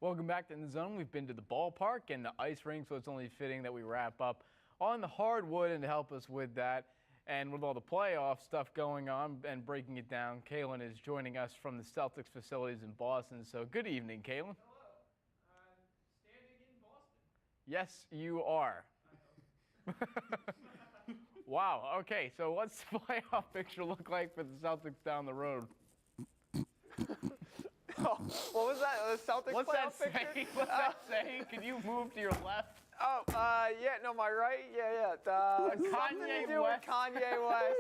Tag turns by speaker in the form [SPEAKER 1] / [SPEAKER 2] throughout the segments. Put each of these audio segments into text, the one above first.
[SPEAKER 1] Welcome back to In the Zone. We've been to the ballpark and the ice rink, so it's only fitting that we wrap up on the hardwood. And to help us with that, and with all the playoff stuff going on and breaking it down, Calen is joining us from the Celtics facilities in Boston. So good evening, Calen.
[SPEAKER 2] Hello. I'm standing in Boston.
[SPEAKER 1] Yes, you are. Wow. Okay, so what's the playoff picture look like for the Celtics down the road?
[SPEAKER 2] Oh, what was that? The Celtics
[SPEAKER 1] What's that
[SPEAKER 2] playoff picture?
[SPEAKER 1] saying? What's that saying? Can you move to your left?
[SPEAKER 2] Oh, yeah, no, my right? Yeah. Something
[SPEAKER 1] Kanye
[SPEAKER 2] to do
[SPEAKER 1] West.
[SPEAKER 2] with Kanye West.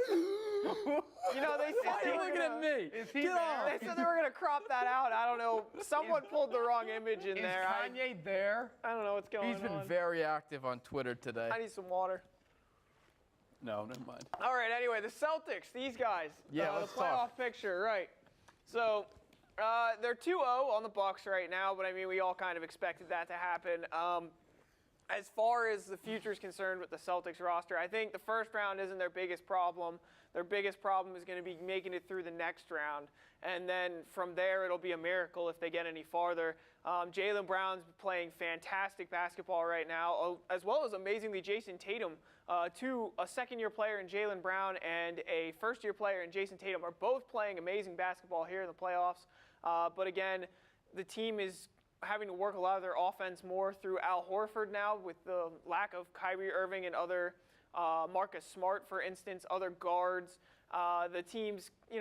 [SPEAKER 2] You know, they said they were
[SPEAKER 3] looking
[SPEAKER 2] gonna,
[SPEAKER 3] at me.
[SPEAKER 1] Is he
[SPEAKER 3] Get
[SPEAKER 1] there?
[SPEAKER 3] off.
[SPEAKER 2] They said they were going to crop that out. I don't know. Someone pulled the wrong image in
[SPEAKER 1] Is
[SPEAKER 2] there.
[SPEAKER 1] Kanye there?
[SPEAKER 2] I don't know what's going on.
[SPEAKER 1] He's been very active on Twitter today.
[SPEAKER 2] I need some water.
[SPEAKER 3] No, never mind.
[SPEAKER 2] All right, anyway, the Celtics, these guys.
[SPEAKER 1] Yeah,
[SPEAKER 2] the
[SPEAKER 1] let's
[SPEAKER 2] playoff
[SPEAKER 1] talk.
[SPEAKER 2] picture, right. So, they're 2-0 on the Bucks right now, but I mean, we all kind of expected that to happen. As far as the future is concerned with the Celtics roster, I think the first round isn't their biggest problem. Their biggest problem is going to be making it through the next round. And then from there, it'll be a miracle if they get any farther. Jaylen Brown's playing fantastic basketball right now, as well as amazingly Jason Tatum. A second-year player in Jaylen Brown and a first-year player in Jason Tatum are both playing amazing basketball here in the playoffs. But again, the team is having to work a lot of their offense more through Al Horford now with the lack of Kyrie Irving and other Marcus Smart, for instance, other guards. The teams, they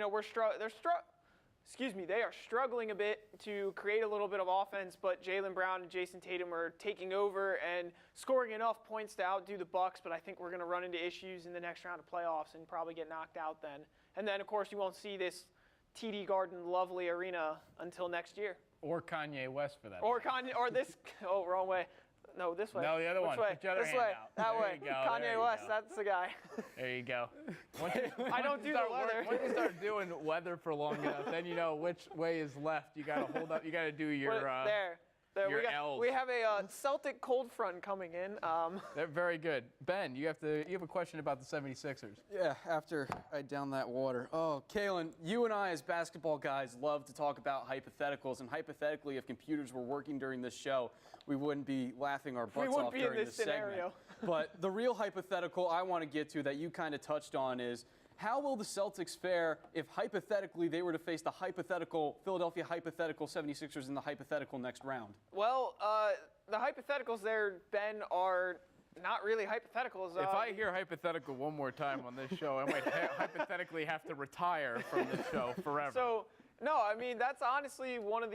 [SPEAKER 2] are struggling a bit to create a little bit of offense, but Jaylen Brown and Jason Tatum are taking over and scoring enough points to outdo the Bucks, but I think we're going to run into issues in the next round of playoffs and probably get knocked out then. And then, of course, you won't see this TD Garden lovely arena until next year.
[SPEAKER 1] Or Kanye West for that.
[SPEAKER 2] Or Kanye, or this. Oh, wrong way. No, this way.
[SPEAKER 1] No, the other
[SPEAKER 2] Which
[SPEAKER 1] one.
[SPEAKER 2] way?
[SPEAKER 1] Put your other
[SPEAKER 2] This
[SPEAKER 1] hand
[SPEAKER 2] way.
[SPEAKER 1] out.
[SPEAKER 2] That
[SPEAKER 1] There
[SPEAKER 2] way.
[SPEAKER 1] you go. There
[SPEAKER 2] Kanye
[SPEAKER 1] you
[SPEAKER 2] West.
[SPEAKER 1] go.
[SPEAKER 2] That's the guy.
[SPEAKER 1] There you go.
[SPEAKER 2] I don't do the weather.
[SPEAKER 1] Once you start doing weather for long enough, then you know which way is left. You got to hold up. You got to do your
[SPEAKER 2] There.
[SPEAKER 1] your L's.
[SPEAKER 2] We have a Celtic cold front coming in.
[SPEAKER 1] They're very good. Ben, you have a question about the 76ers.
[SPEAKER 3] Yeah, after I down that water. Oh, Calen, you and I as basketball guys love to talk about hypotheticals, and hypothetically, if computers were working during this show, we wouldn't be laughing our butts
[SPEAKER 2] wouldn't
[SPEAKER 3] off
[SPEAKER 2] be in
[SPEAKER 3] during
[SPEAKER 2] this
[SPEAKER 3] segment.
[SPEAKER 2] scenario.
[SPEAKER 3] But the real hypothetical I want to get to that you kind of touched on is, how will the Celtics fare if hypothetically they were to face the Philadelphia hypothetical 76ers in the hypothetical next round?
[SPEAKER 2] Well, the hypotheticals there, Ben, are not really hypotheticals.
[SPEAKER 1] If I hear hypothetical one more time on this show, I might hypothetically have to retire from this show forever.
[SPEAKER 2] So, no, I mean, that's honestly one of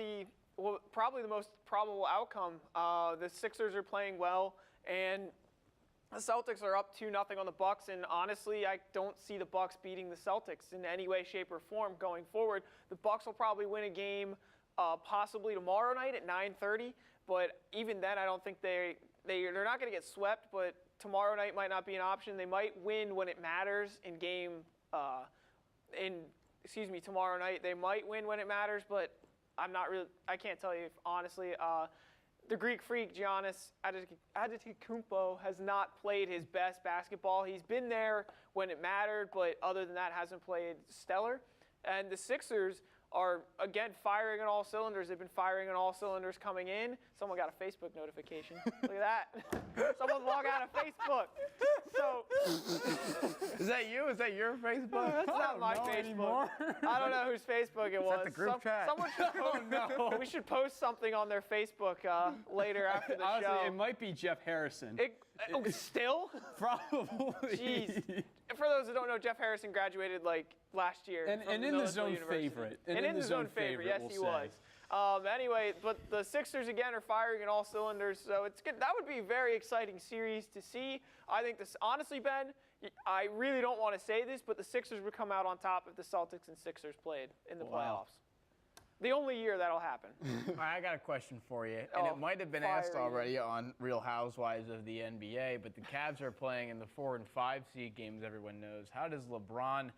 [SPEAKER 2] probably the most probable outcome. The Sixers are playing well, and the Celtics are up 2-0 on the Bucks, and honestly, I don't see the Bucks beating the Celtics in any way, shape, or form going forward. The Bucks will probably win a game possibly tomorrow night at 9:30, but even then, I don't think they're not going to get swept, but tomorrow night might not be an option. They might win when it matters tomorrow night. They might win when it matters, but I can't tell you, honestly. The Greek freak, Giannis Antetokounmpo, has not played his best basketball. He's been there when it mattered, but other than that, hasn't played stellar. And the Sixers are, again, firing on all cylinders. They've been firing on all cylinders coming in. Someone got a Facebook notification. Look at that. Someone log out of Facebook. So,
[SPEAKER 1] is that you? Is that your Facebook?
[SPEAKER 2] That's not my Facebook.
[SPEAKER 1] Anymore.
[SPEAKER 2] I don't know whose Facebook it was.
[SPEAKER 1] Is that the group chat?
[SPEAKER 2] Someone should post, we should post something on their Facebook later after the
[SPEAKER 3] Honestly,
[SPEAKER 2] show.
[SPEAKER 3] it might be Jeff Harrison.
[SPEAKER 2] Still?
[SPEAKER 3] Probably.
[SPEAKER 2] Jeez. For those who don't know, Jeff Harrison graduated last year.
[SPEAKER 3] And
[SPEAKER 2] from
[SPEAKER 3] in the zone
[SPEAKER 2] University.
[SPEAKER 3] favorite.
[SPEAKER 2] And in the zone favorite, yes,
[SPEAKER 3] we'll
[SPEAKER 2] he
[SPEAKER 3] say.
[SPEAKER 2] was. Anyway, but the Sixers again are firing in all cylinders, so it's good. That would be a very exciting series to see. I think this, honestly, Ben, I really don't want to say this, but the Sixers would come out on top if the Celtics and Sixers played in the playoffs. The only year that'll happen.
[SPEAKER 1] All right, I got a question for you, and it might have been asked already on Real Housewives of the NBA, but the Cavs are playing in the 4 and 5 seed games, everyone knows. How does LeBron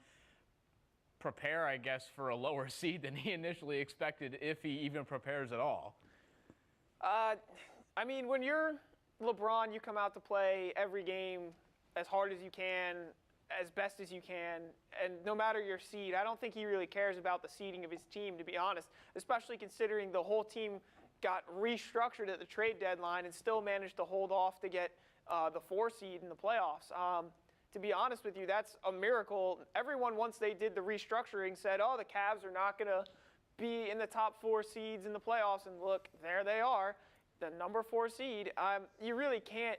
[SPEAKER 1] prepare, I guess, for a lower seed than he initially expected, if he even prepares at all?
[SPEAKER 2] I mean, when you're LeBron, you come out to play every game as hard as you can, as best as you can, and no matter your seed. I don't think he really cares about the seeding of his team, to be honest, especially considering the whole team got restructured at the trade deadline and still managed to hold off to get the 4 seed in the playoffs. To be honest with you, that's a miracle. Everyone, once they did the restructuring, said, oh, the Cavs are not going to be in the top 4 seeds in the playoffs. And look, there they are, the number 4 seed. You really can't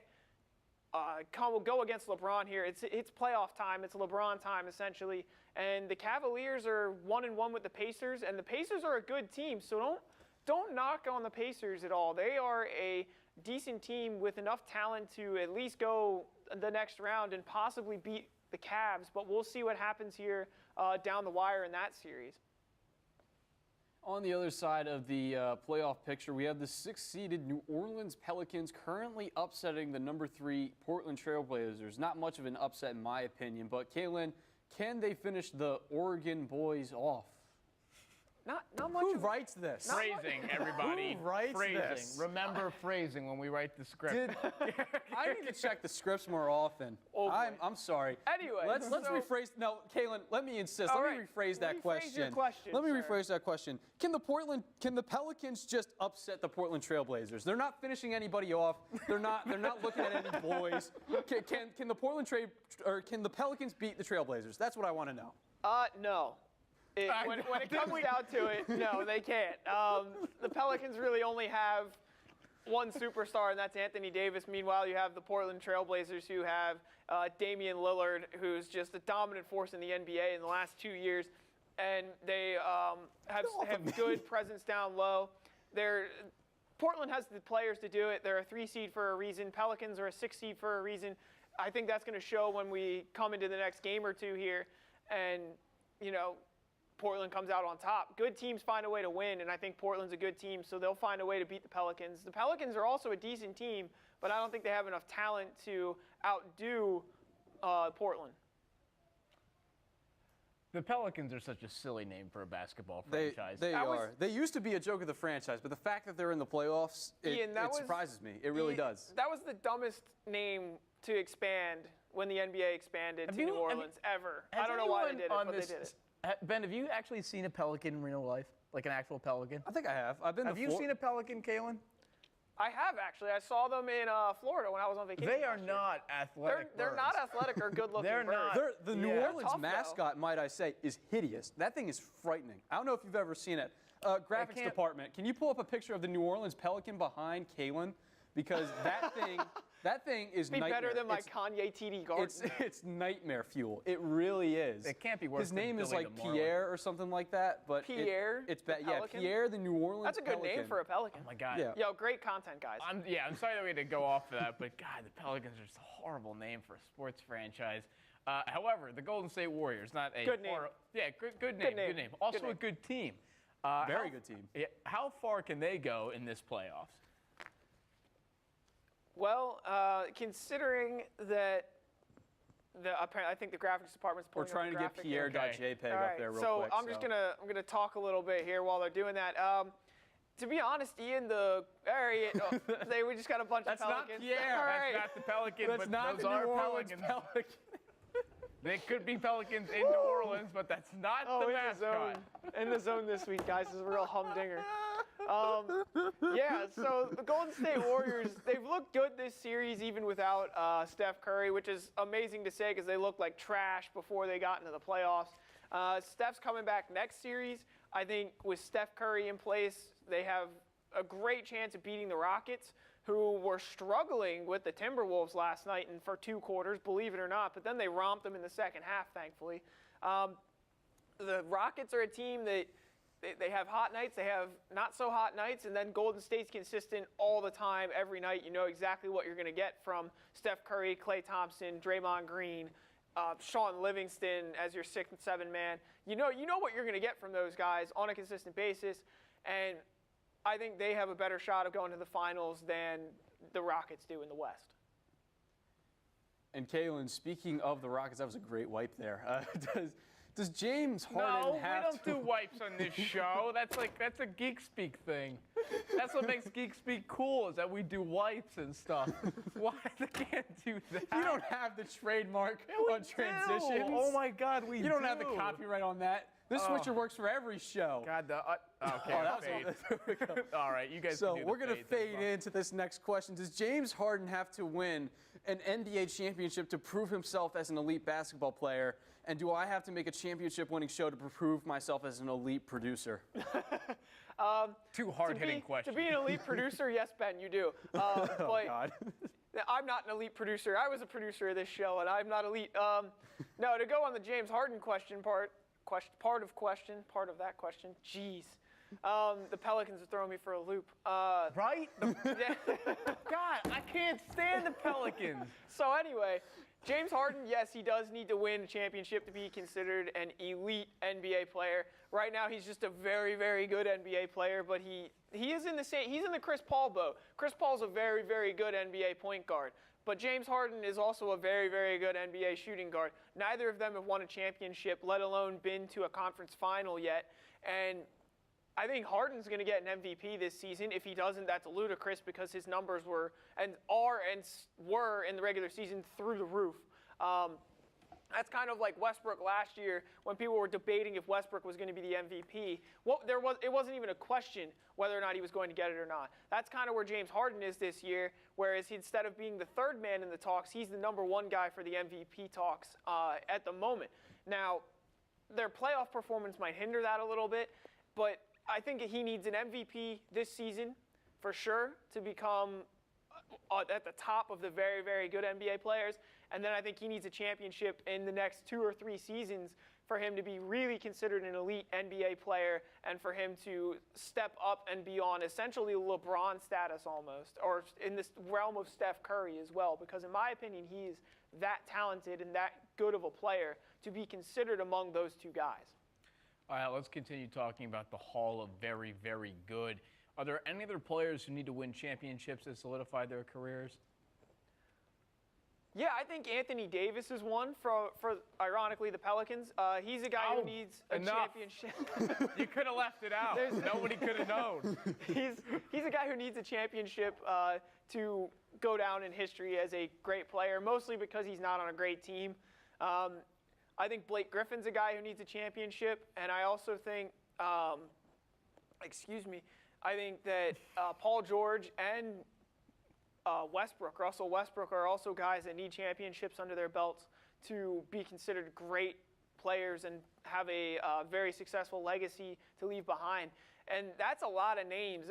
[SPEAKER 2] go against LeBron here. It's playoff time. It's LeBron time, essentially. And the Cavaliers are 1-1 with the Pacers, and the Pacers are a good team. So don't knock on the Pacers at all. They are a decent team with enough talent to at least go the next round and possibly beat the Cavs. But we'll see what happens here down the wire in that series.
[SPEAKER 3] On the other side of the playoff picture, we have the 6th-seeded New Orleans Pelicans currently upsetting the number 3 Portland Trailblazers. Not much of an upset in my opinion, but Calen, can they finish the Oregon boys off?
[SPEAKER 2] Not much.
[SPEAKER 3] Who writes this?
[SPEAKER 1] Phrasing, everybody.
[SPEAKER 3] Who writes
[SPEAKER 1] phrasing.
[SPEAKER 3] this?
[SPEAKER 1] Remember phrasing when we write the script.
[SPEAKER 3] I need to check the scripts more often.
[SPEAKER 2] Oh,
[SPEAKER 3] I'm sorry.
[SPEAKER 2] Anyway,
[SPEAKER 3] let's rephrase. No, Calen, let me insist.
[SPEAKER 2] All
[SPEAKER 3] let
[SPEAKER 2] right.
[SPEAKER 3] me rephrase that question.
[SPEAKER 2] Your question.
[SPEAKER 3] Let me
[SPEAKER 2] sir.
[SPEAKER 3] rephrase that question. Can the Pelicans just upset the Portland Trailblazers? They're not finishing anybody off. They're not looking at any boys. Can the Pelicans beat the Trailblazers? That's what I want to know.
[SPEAKER 2] No. When it comes down to it, no, they can't. The Pelicans really only have one superstar, and that's Anthony Davis. Meanwhile, you have the Portland Trailblazers, who have Damian Lillard, who's just a dominant force in the NBA in the last 2 years, and they have good presence down low. Portland has the players to do it. They're a 3 seed for a reason. Pelicans are a 6 seed for a reason. I think that's going to show when we come into the next game or two here, and Portland comes out on top. Good teams find a way to win, and I think Portland's a good team, so they'll find a way to beat the Pelicans. The Pelicans are also a decent team, but I don't think they have enough talent to outdo Portland.
[SPEAKER 1] The Pelicans are such a silly name for a basketball franchise.
[SPEAKER 3] They are. They used to be a joke of the franchise, but the fact that they're in the playoffs, it surprises me. It really does.
[SPEAKER 2] That was the dumbest name to expand when the NBA expanded to New Orleans ever. I don't know why they did it, but they did it.
[SPEAKER 1] Ben, have you actually seen a pelican in real life? Like an actual pelican?
[SPEAKER 3] I think I have.
[SPEAKER 1] Have you seen a pelican, Calen?
[SPEAKER 2] I have, actually. I saw them in Florida when I was on vacation.
[SPEAKER 1] They are not athletic.
[SPEAKER 2] They're not athletic or good-looking
[SPEAKER 1] They're
[SPEAKER 2] birds.
[SPEAKER 1] not.
[SPEAKER 3] The New Orleans
[SPEAKER 2] tough,
[SPEAKER 3] mascot, might I say, is hideous. That thing is frightening. I don't know if you've ever seen it. Graphics department, can you pull up a picture of the New Orleans Pelican behind Calen? Because that thing is
[SPEAKER 2] Be
[SPEAKER 3] nightmare.
[SPEAKER 2] better than my Kanye TD garden.
[SPEAKER 3] It's nightmare fuel. It really is.
[SPEAKER 1] It can't be worse.
[SPEAKER 3] His name is like Pierre or something like that, but
[SPEAKER 2] Pierre.
[SPEAKER 3] It's bad. Yeah, Pierre, the New Orleans.
[SPEAKER 2] That's a good name for a pelican.
[SPEAKER 1] Oh my God.
[SPEAKER 3] Yeah.
[SPEAKER 2] Yo, great content, guys.
[SPEAKER 1] I'm sorry that we had to go off of that, but God, the Pelicans are just a horrible name for a sports franchise. However, the Golden State Warriors, not a
[SPEAKER 2] good name.
[SPEAKER 1] Good name. Also a good team.
[SPEAKER 3] Very good team.
[SPEAKER 1] How far can they go in this playoffs?
[SPEAKER 2] Well, considering that I think the graphics department's pulling
[SPEAKER 3] We're trying to get Pierre.jpg up there real quick.
[SPEAKER 2] So I'm gonna talk a little bit here while they're doing that. To be honest, Ian, we just got a bunch
[SPEAKER 3] That's
[SPEAKER 2] of Pelicans.
[SPEAKER 3] not Pierre.
[SPEAKER 2] All right.
[SPEAKER 1] That's not the Pelican,
[SPEAKER 3] That's
[SPEAKER 1] but
[SPEAKER 3] not
[SPEAKER 1] those
[SPEAKER 3] the
[SPEAKER 1] are
[SPEAKER 3] New Orleans
[SPEAKER 1] Pelicans. They could be Pelicans in New Orleans, but that's not the mascot.
[SPEAKER 2] In the zone this week, guys. This is a real humdinger. So the Golden State Warriors, they've looked good this series even without Steph Curry, which is amazing to say because they looked like trash before they got into the playoffs. Steph's coming back next series. I think with Steph Curry in place, they have a great chance of beating the Rockets, who were struggling with the Timberwolves last night and for 2 quarters, believe it or not, but then they romped them in the second half, thankfully. The Rockets are a team that they have hot nights, they have not so hot nights, and then Golden State's consistent all the time, every night. You know exactly what you're going to get from Steph Curry, Klay Thompson, Draymond Green, Sean Livingston as your 6th and 7th man. You know what you're going to get from those guys on a consistent basis, and I think they have a better shot of going to the finals than the Rockets do in the West.
[SPEAKER 3] And Calen, speaking of the Rockets, that was a great wipe there. Does James Harden
[SPEAKER 1] No,
[SPEAKER 3] have
[SPEAKER 1] we don't
[SPEAKER 3] to...
[SPEAKER 1] do wipes on this show. That's a Geek Speak thing. That's what makes Geek Speak cool, is that we do wipes and stuff. Why they can't do that?
[SPEAKER 3] You don't have the trademark on transitions.
[SPEAKER 1] Oh my God, we do.
[SPEAKER 3] You don't have the copyright on that. This switcher works for every show.
[SPEAKER 1] God, okay, fade. All right, you guys.
[SPEAKER 3] So
[SPEAKER 1] can do
[SPEAKER 3] we're
[SPEAKER 1] the
[SPEAKER 3] going to fade into this next question. Does James Harden have to win an NBA championship to prove himself as an elite basketball player? And do I have to make a championship-winning show to prove myself as an elite producer?
[SPEAKER 1] Two hard-hitting questions.
[SPEAKER 2] To be an elite producer, yes, Ben, you do. But
[SPEAKER 3] God.
[SPEAKER 2] I'm not an elite producer. I was a producer of this show, and I'm not elite. No, to go on the James Harden part of that question. Jeez. The Pelicans are throwing me for a loop.
[SPEAKER 1] Right? God, I can't stand the Pelicans.
[SPEAKER 2] So anyway, James Harden, yes, he does need to win a championship to be considered an elite NBA player. Right now, he's just a very, very good NBA player, but he is in the Chris Paul boat. Chris Paul's a very, very good NBA point guard. But James Harden is also a very, very good NBA shooting guard. Neither of them have won a championship, let alone been to a conference final yet. And I think Harden's going to get an MVP this season. If he doesn't, that's ludicrous because his numbers were in the regular season through the roof. That's kind of like Westbrook last year when people were debating if Westbrook was going to be the MVP. It wasn't even a question whether or not he was going to get it or not. That's kind of where James Harden is this year, whereas instead of being the third man in the talks, he's the number one guy for the MVP talks at the moment. Now, their playoff performance might hinder that a little bit, but I think he needs an MVP this season for sure to become at the top of the very, very good NBA players. And then I think he needs a championship in the next 2 or 3 seasons for him to be really considered an elite NBA player and for him to step up and be on essentially LeBron status almost, or in this realm of Steph Curry as well, because in my opinion, he's that talented and that good of a player to be considered among those two guys.
[SPEAKER 1] All right, let's continue talking about the Hall of Very, Very Good. Are there any other players who need to win championships to solidify their careers?
[SPEAKER 2] Yeah, I think Anthony Davis is one for ironically, the Pelicans. He's a guy who needs a championship.
[SPEAKER 1] You could have left it out. Nobody could have known.
[SPEAKER 2] He's a guy who needs a championship to go down in history as a great player, mostly because he's not on a great team. I think Blake Griffin's a guy who needs a championship, and I also think, I think that Paul George and Russell Westbrook are also guys that need championships under their belts to be considered great players and have a very successful legacy to leave behind. And that's a lot of names.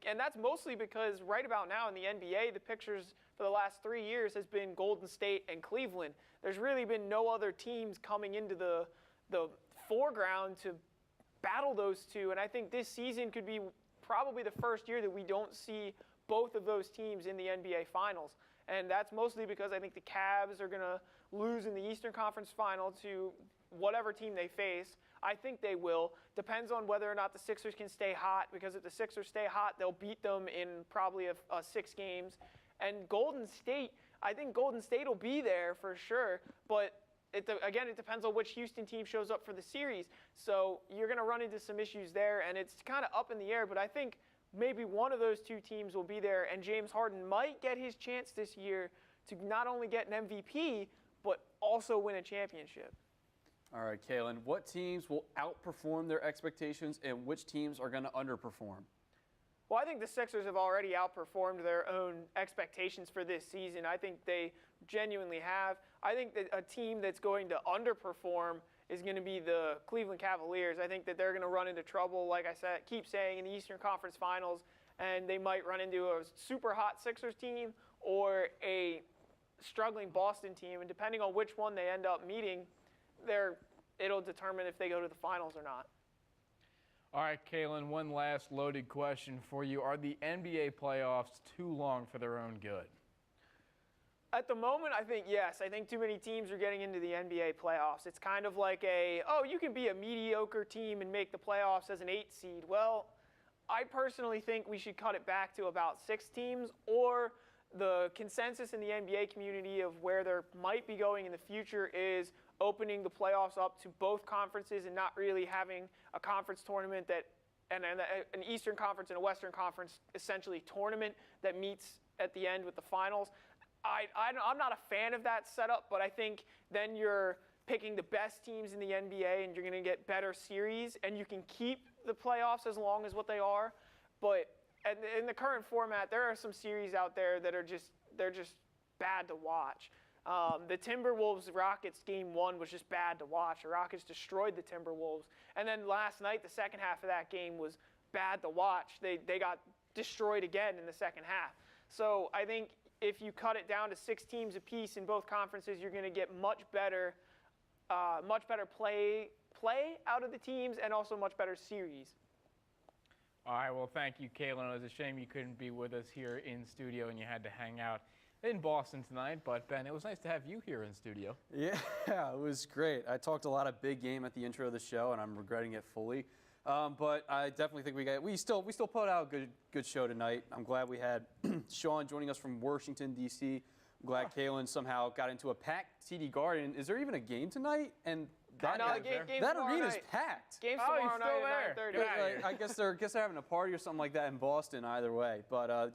[SPEAKER 2] And that's mostly because right about now in the NBA, the pictures for the last 3 years has been Golden State and Cleveland. There's really been no other teams coming into the foreground to battle those two. And I think this season could be probably the first year that we don't see both of those teams in the NBA Finals. And that's mostly because I think the Cavs are going to lose in the Eastern Conference Final to whatever team they face. I think they will. Depends on whether or not the Sixers can stay hot, because if the Sixers stay hot, they'll beat them in probably 6 games. And Golden State, I think Golden State will be there for sure, but it depends on which Houston team shows up for the series. So you're going to run into some issues there, and it's kind of up in the air, but I think maybe one of those two teams will be there, and James Harden might get his chance this year to not only get an MVP, but also win a championship.
[SPEAKER 3] All right, Calen, what teams will outperform their expectations and which teams are going to underperform?
[SPEAKER 2] Well, I think the Sixers have already outperformed their own expectations for this season. I think they genuinely have. I think that a team that's going to underperform is going to be the Cleveland Cavaliers. I think that they're going to run into trouble, like I said, keep saying, in the Eastern Conference Finals, and they might run into a super hot Sixers team or a struggling Boston team, and depending on which one they end up meeting, it'll determine if they go to the finals or not.
[SPEAKER 1] All right, Calen, one last loaded question for you. Are the NBA playoffs too long for their own good?
[SPEAKER 2] At the moment, I think yes. I think too many teams are getting into the NBA playoffs. It's kind of like you can be a mediocre team and make the playoffs as an 8 seed. Well, I personally think we should cut it back to about 6 teams, or the consensus in the NBA community of where they might be going in the future is opening the playoffs up to both conferences and not really having a conference tournament that and an Eastern Conference and a Western Conference essentially tournament that meets at the end with the finals. I'm not a fan of that setup, but I think then you're picking the best teams in the NBA and you're going to get better series, and you can keep the playoffs as long as what they are. But in the current format, there are some series out there that are just bad to watch. The Timberwolves-Rockets game 1 was just bad to watch. The Rockets destroyed the Timberwolves. And then last night, the second half of that game was bad to watch. They got destroyed again in the second half. So I think if you cut it down to 6 teams apiece in both conferences, you're going to get much better play out of the teams and also much better series.
[SPEAKER 1] All right, well, thank you, Calen. It was a shame you couldn't be with us here in studio and you had to hang out in Boston tonight, but Ben, it was nice to have you here in studio.
[SPEAKER 3] Yeah, it was great. I talked a lot of big game at the intro of the show, and I'm regretting it fully. But I definitely think we still put out a good show tonight. I'm glad we had Sean joining us from Washington, D.C. I'm glad Calen somehow got into a packed TD Garden. Is there even a game tonight? And that arena's packed.
[SPEAKER 2] Game's tomorrow night at 9:30.
[SPEAKER 3] I guess they're having a party or something like that in Boston. Either way, but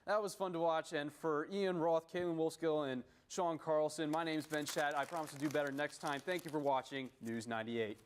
[SPEAKER 3] that was fun to watch. And for Ian Roth, Calen Wolskill, and Sean Carlson, my name's Ben Shatt. I promise to do better next time. Thank you for watching News 98.